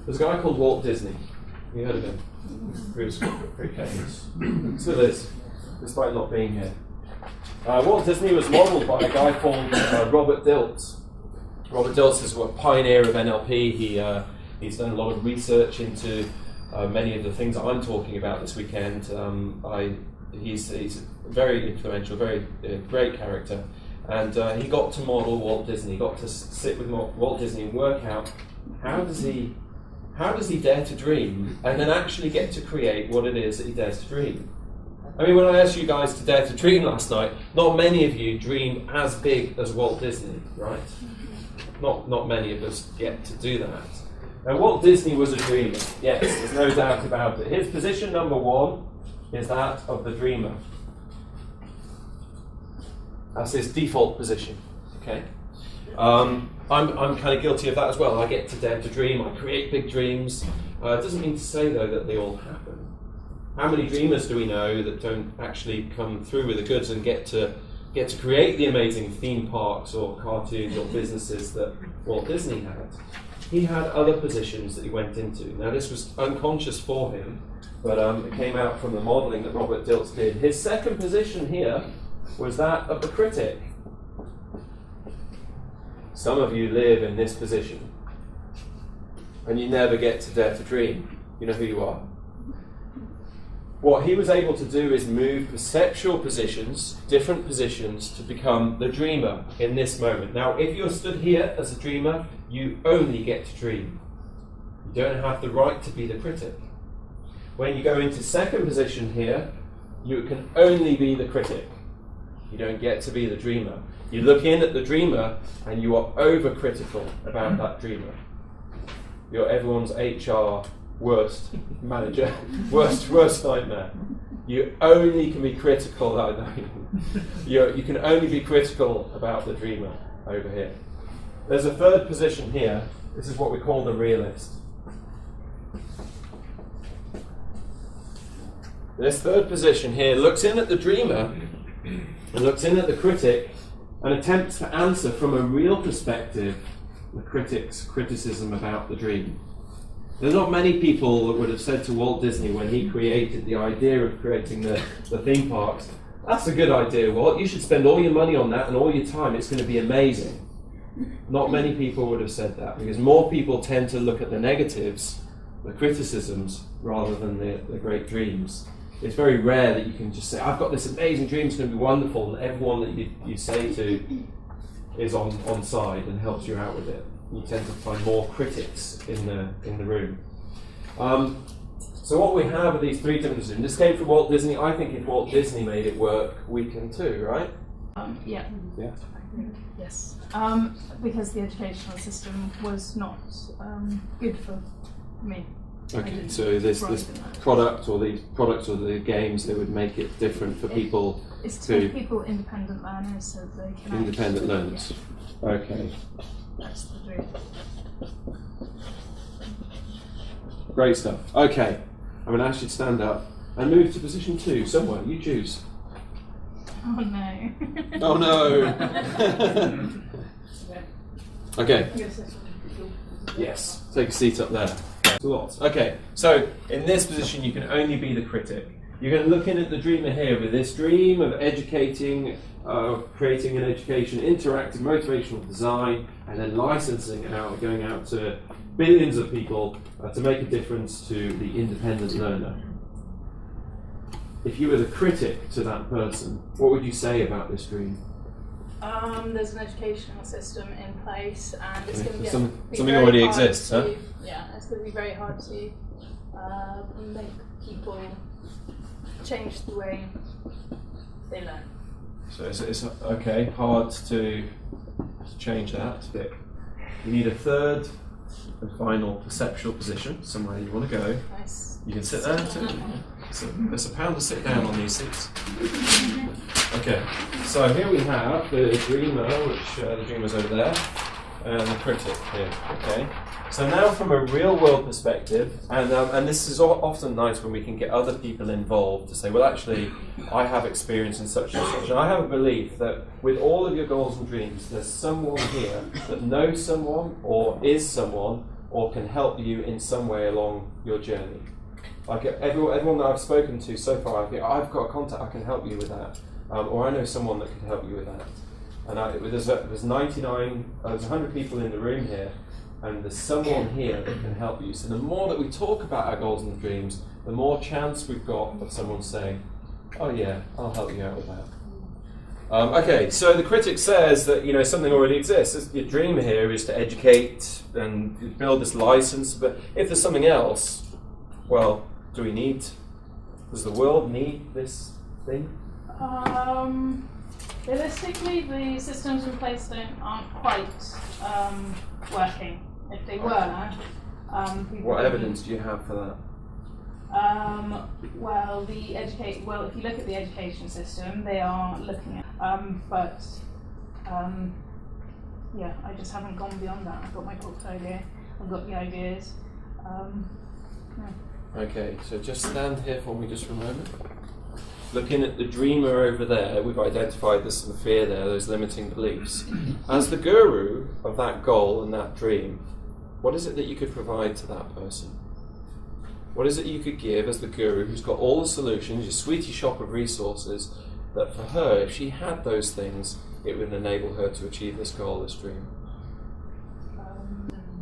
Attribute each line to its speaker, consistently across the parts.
Speaker 1: There's a guy called Walt Disney. You heard of him? He was very famous. Still is, despite not being here. Walt Disney was modelled by a guy called Robert Dilts. Robert Dilts is a pioneer of NLP. He's done a lot of research into many of the things that I'm talking about this weekend. He's very influential, very great character. And he got to model Walt Disney. He got to sit with Walt Disney and work out how does he dare to dream and then actually get to create what it is that he dares to dream. I mean, when I asked you guys to dare to dream last night, not many of you dream as big as Walt Disney, right? Not many of us get to do that. Now, Walt Disney was a dreamer. Yes, there's no doubt about it. His position number one is that of the dreamer. That's his default position. Okay. I'm kind of guilty of that as well. I get to dare to dream. I create big dreams. It doesn't mean to say though that they all happen. How many dreamers do we know that don't actually come through with the goods and get to create the amazing theme parks or cartoons or businesses that Walt Disney had? He had other positions that he went into. Now this was unconscious for him, but it came out from the modelling that Robert Dilts did. His second position here was that of the critic. Some of you live in this position, and you never get to dare to dream. You know who you are. What he was able to do is move perceptual positions, different positions, to become the dreamer in this moment. Now, if you're stood here as a dreamer, you only get to dream. You don't have the right to be the critic. When you go into second position here, you can only be the critic. You don't get to be the dreamer. You look in at the dreamer and you are overcritical about that dreamer. You're everyone's HR worst manager, worst nightmare. You only can be critical. You can only be critical about the dreamer over here. There's a third position here. This is what we call the realist. This third position here looks in at the dreamer and looks in at the critic and attempts to answer from a real perspective the critic's criticism about the dream. There's not many people that would have said to Walt Disney when he created the idea of creating the theme parks, "That's a good idea, Walt. You should spend all your money on that and all your time. It's going to be amazing." Not many people would have said that, because more people tend to look at the negatives, the criticisms, rather than the great dreams. It's very rare that you can just say, "I've got this amazing dream, it's going to be wonderful," and everyone that you say to is on side and helps you out with it. You tend to find more critics in the room. So what we have are these three different positions. This came from Walt Disney. I think if Walt Disney made it work, we can too, right?
Speaker 2: Yeah.
Speaker 1: Yeah.
Speaker 2: Yes. Because the educational system was not good for me.
Speaker 1: Okay, so this product or these products or the games, they would make it different for people
Speaker 2: it's to make people independent learners, so they can
Speaker 1: independent learners. Yeah. Okay.
Speaker 2: That's the dream.
Speaker 1: Great stuff. Okay, I'm going to ask you to stand up and move to position 2 somewhere. You choose.
Speaker 2: Oh no.
Speaker 1: Oh no. Okay. Yes. Take a seat up there. Lots. Okay, so in this position you can only be the critic. You're going to look in at the dreamer here with this dream of educating, creating an education, interactive, motivational design, and then licensing it out, going out to billions of people to make a difference to the independent learner. If you were the critic to that person, what would you say about this dream?
Speaker 2: There's an educational system in place, and it's going to
Speaker 1: something already exists, huh?
Speaker 2: Yeah, it's going to be very hard to make people change the way they learn.
Speaker 1: So it's okay, hard to change that. You need a third and final perceptual position, somewhere you want to go.
Speaker 2: Nice.
Speaker 1: You can sit there too. So there's a pound to sit down on these seats. Okay, so here we have the dreamer, which the dreamer's over there, and the critic here. Okay, so now from a real world perspective, and this is often nice when we can get other people involved to say, well, actually, I have experience in such and such, and I have a belief that with all of your goals and dreams, there's someone here that knows someone or is someone or can help you in some way along your journey. Like everyone that I've spoken to so far, I think, I've got a contact, I can help you with that. Or I know someone that can help you with that. And there's 100 people in the room here, and there's someone here that can help you. So the more that we talk about our goals and dreams, the more chance we've got of someone saying, oh yeah, I'll help you out with that. Okay, so the critic says that something already exists. Your dream here is to educate and build this license, but if there's something else, well, does the world need this thing?
Speaker 2: Realistically, the systems in place aren't quite working. If they were,
Speaker 1: what evidence do you have for that?
Speaker 2: Well, if you look at the education system, they are looking at, yeah, I just haven't gone beyond that. I've got my portfolio, I've got the ideas. No.
Speaker 1: Okay, so just stand here for me just for a moment. Looking at the dreamer over there, we've identified there's some fear there, those limiting beliefs. As the guru of that goal and that dream, what is it that you could provide to that person? What is it you could give as the guru who's got all the solutions, your sweetie shop of resources, that for her, if she had those things, it would enable her to achieve this goal, this dream?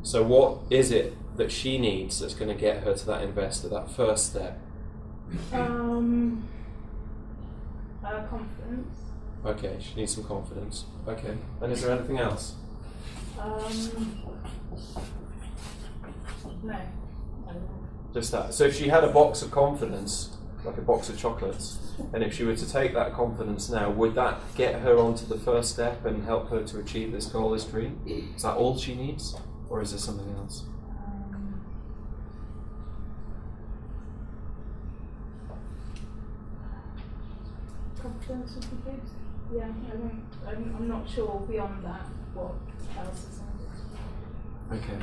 Speaker 1: So what is it that she needs that's going to get her to that investor, that first step?
Speaker 2: Confidence.
Speaker 1: Okay, she needs some confidence. Okay, and is there anything else?
Speaker 2: No.
Speaker 1: Just that. So if she had a box of confidence, like a box of chocolates, and if she were to take that confidence now, would that get her onto the first step and help her to achieve this goal, this dream? Is that all she needs? Or is there something else?
Speaker 2: Confidence would be good. Yeah, I'm not sure beyond that what else is needed.
Speaker 1: Okay.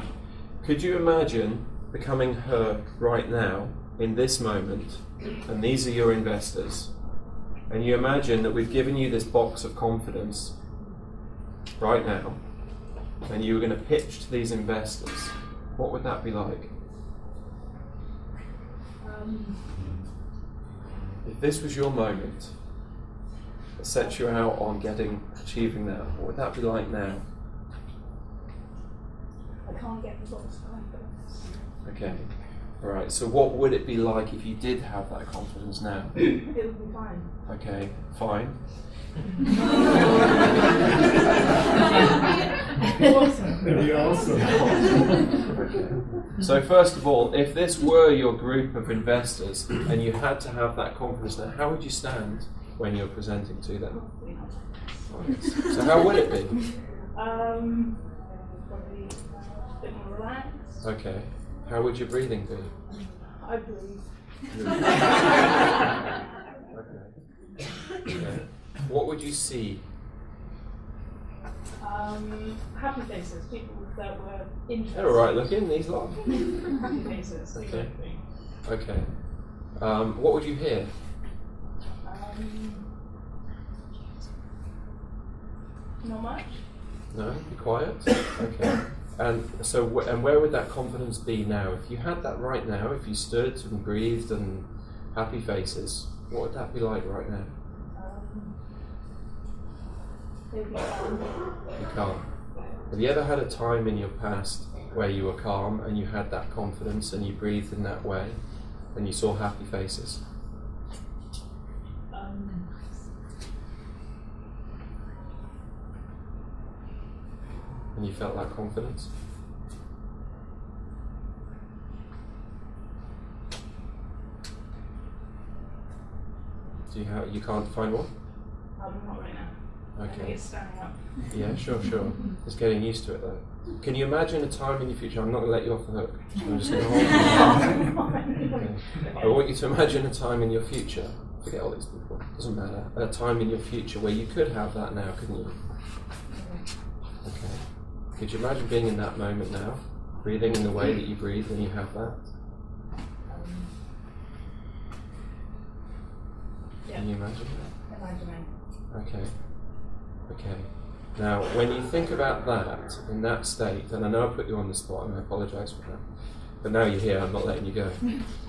Speaker 1: Could you imagine becoming her right now, in this moment, and these are your investors, and you imagine that we've given you this box of confidence right now, and you were going to pitch to these investors, what would that be like? If this was your moment that sets you out on achieving that, what would that be like now?
Speaker 2: I can't get the box of confidence.
Speaker 1: Okay. Alright, so what would it be like if you did have that confidence now?
Speaker 2: It would be fine.
Speaker 1: Okay, fine.
Speaker 2: Awesome.
Speaker 1: Okay. So first of all, if this were your group of investors and you had to have that confidence now, how would you stand when you're presenting to them? Right. So how would it be?
Speaker 2: Probably a bit more relaxed.
Speaker 1: Okay. How would your breathing be?
Speaker 2: I breathe.
Speaker 1: Okay. What would you see?
Speaker 2: Happy faces, people that were interested.
Speaker 1: They're alright looking, these lot.
Speaker 2: Happy faces.
Speaker 1: Okay. Okay. What would you hear?
Speaker 2: Not much.
Speaker 1: No? Be quiet? Okay. And so, and where would that confidence be now? If you had that right now, if you stood and breathed and happy faces, what would that be like right now?
Speaker 2: Maybe calm.
Speaker 1: Be calm. Have you ever had a time in your past where you were calm and you had that confidence and you breathed in that way and you saw happy faces? And you felt that confidence? You can't find one?
Speaker 2: Not right now. I think
Speaker 1: Okay.
Speaker 2: it's standing up.
Speaker 1: Yeah, sure. Just getting used to it though. Can you imagine a time in your future? I'm not going to let you off the hook. I'm just going to hold you. Okay. I want you to imagine a time in your future. Forget all these people. Doesn't matter. A time in your future where you could have that now, couldn't you? Okay. Could you imagine being in that moment now, breathing in the way that you breathe when you have that?
Speaker 2: Yeah.
Speaker 1: Can you imagine that?
Speaker 2: Imagining.
Speaker 1: Okay. Now, when you think about that, in that state, and I know I put you on the spot, and I apologise for that, but now you're here, I'm not letting you go.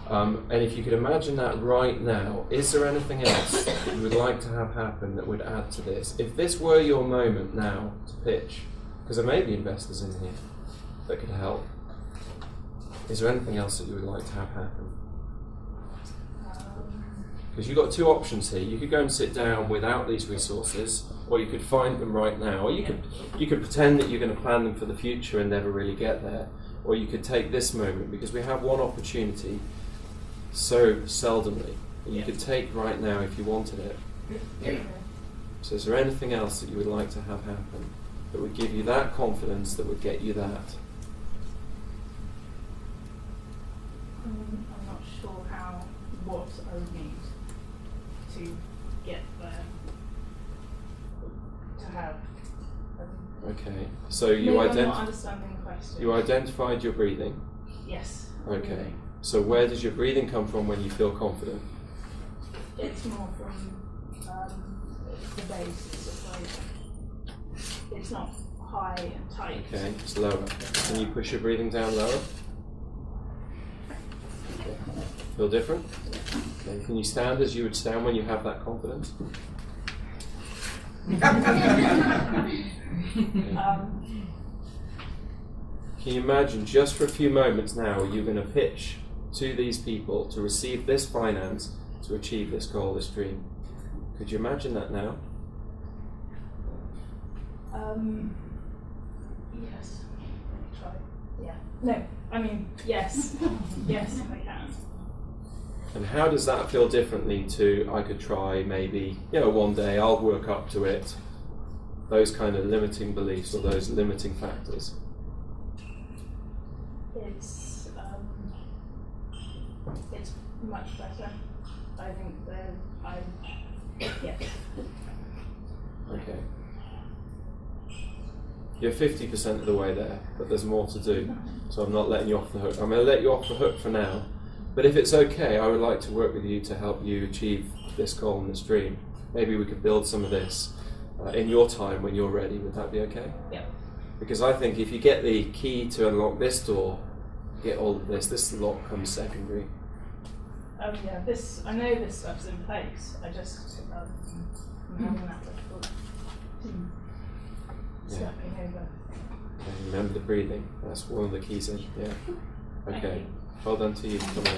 Speaker 1: And if you could imagine that right now, is there anything else that you would like to have happen that would add to this? If this were your moment now to pitch, because there may be investors in here that could help, is there anything else that you would like to have happen? Because you've got two options here. You could go and sit down without these resources, or you could find them right now, or you could pretend that you're going to plan them for the future and never really get there, or you could take this moment, because we have one opportunity so seldomly that you could take right now if you wanted it. So is there anything else that you would like to have happen that would give you that confidence, that would get you that?
Speaker 2: I'm not sure what I would need to get there, to have.
Speaker 1: Okay, so you
Speaker 2: I'm not understanding the question.
Speaker 1: You identified your breathing.
Speaker 2: Yes.
Speaker 1: Okay, so where does your breathing come from when you feel confident?
Speaker 2: It's more from the base. It's like, it's not high and tight.
Speaker 1: Okay, it's lower. Can you push your breathing down lower? Okay. Feel different? Okay. Can you stand as you would stand when you have that confidence? Can you imagine just for a few moments now you're going to pitch to these people to receive this finance to achieve this goal, this dream? Could you imagine that now?
Speaker 2: Yes. Try. Yeah. No. I mean, yes. Yes, I can.
Speaker 1: And how does that feel differently to, I could try, maybe, one day I'll work up to it, those kind of limiting beliefs or those limiting factors?
Speaker 2: It's much better. I think that yeah.
Speaker 1: Okay. You're 50% of the way there, but there's more to do. So I'm not letting you off the hook. I'm going to let you off the hook for now. But if it's okay, I would like to work with you to help you achieve this goal and this dream. Maybe we could build some of this in your time when you're ready. Would that be okay?
Speaker 2: Yeah.
Speaker 1: Because I think if you get the key to unlock this door, get all of this lock comes secondary.
Speaker 2: Yeah, I know this stuff's in place. I just I'm having that difficult stepping over.
Speaker 1: And remember the breathing. That's one of the keys in. Yeah. Okay. Well done to you. Come on.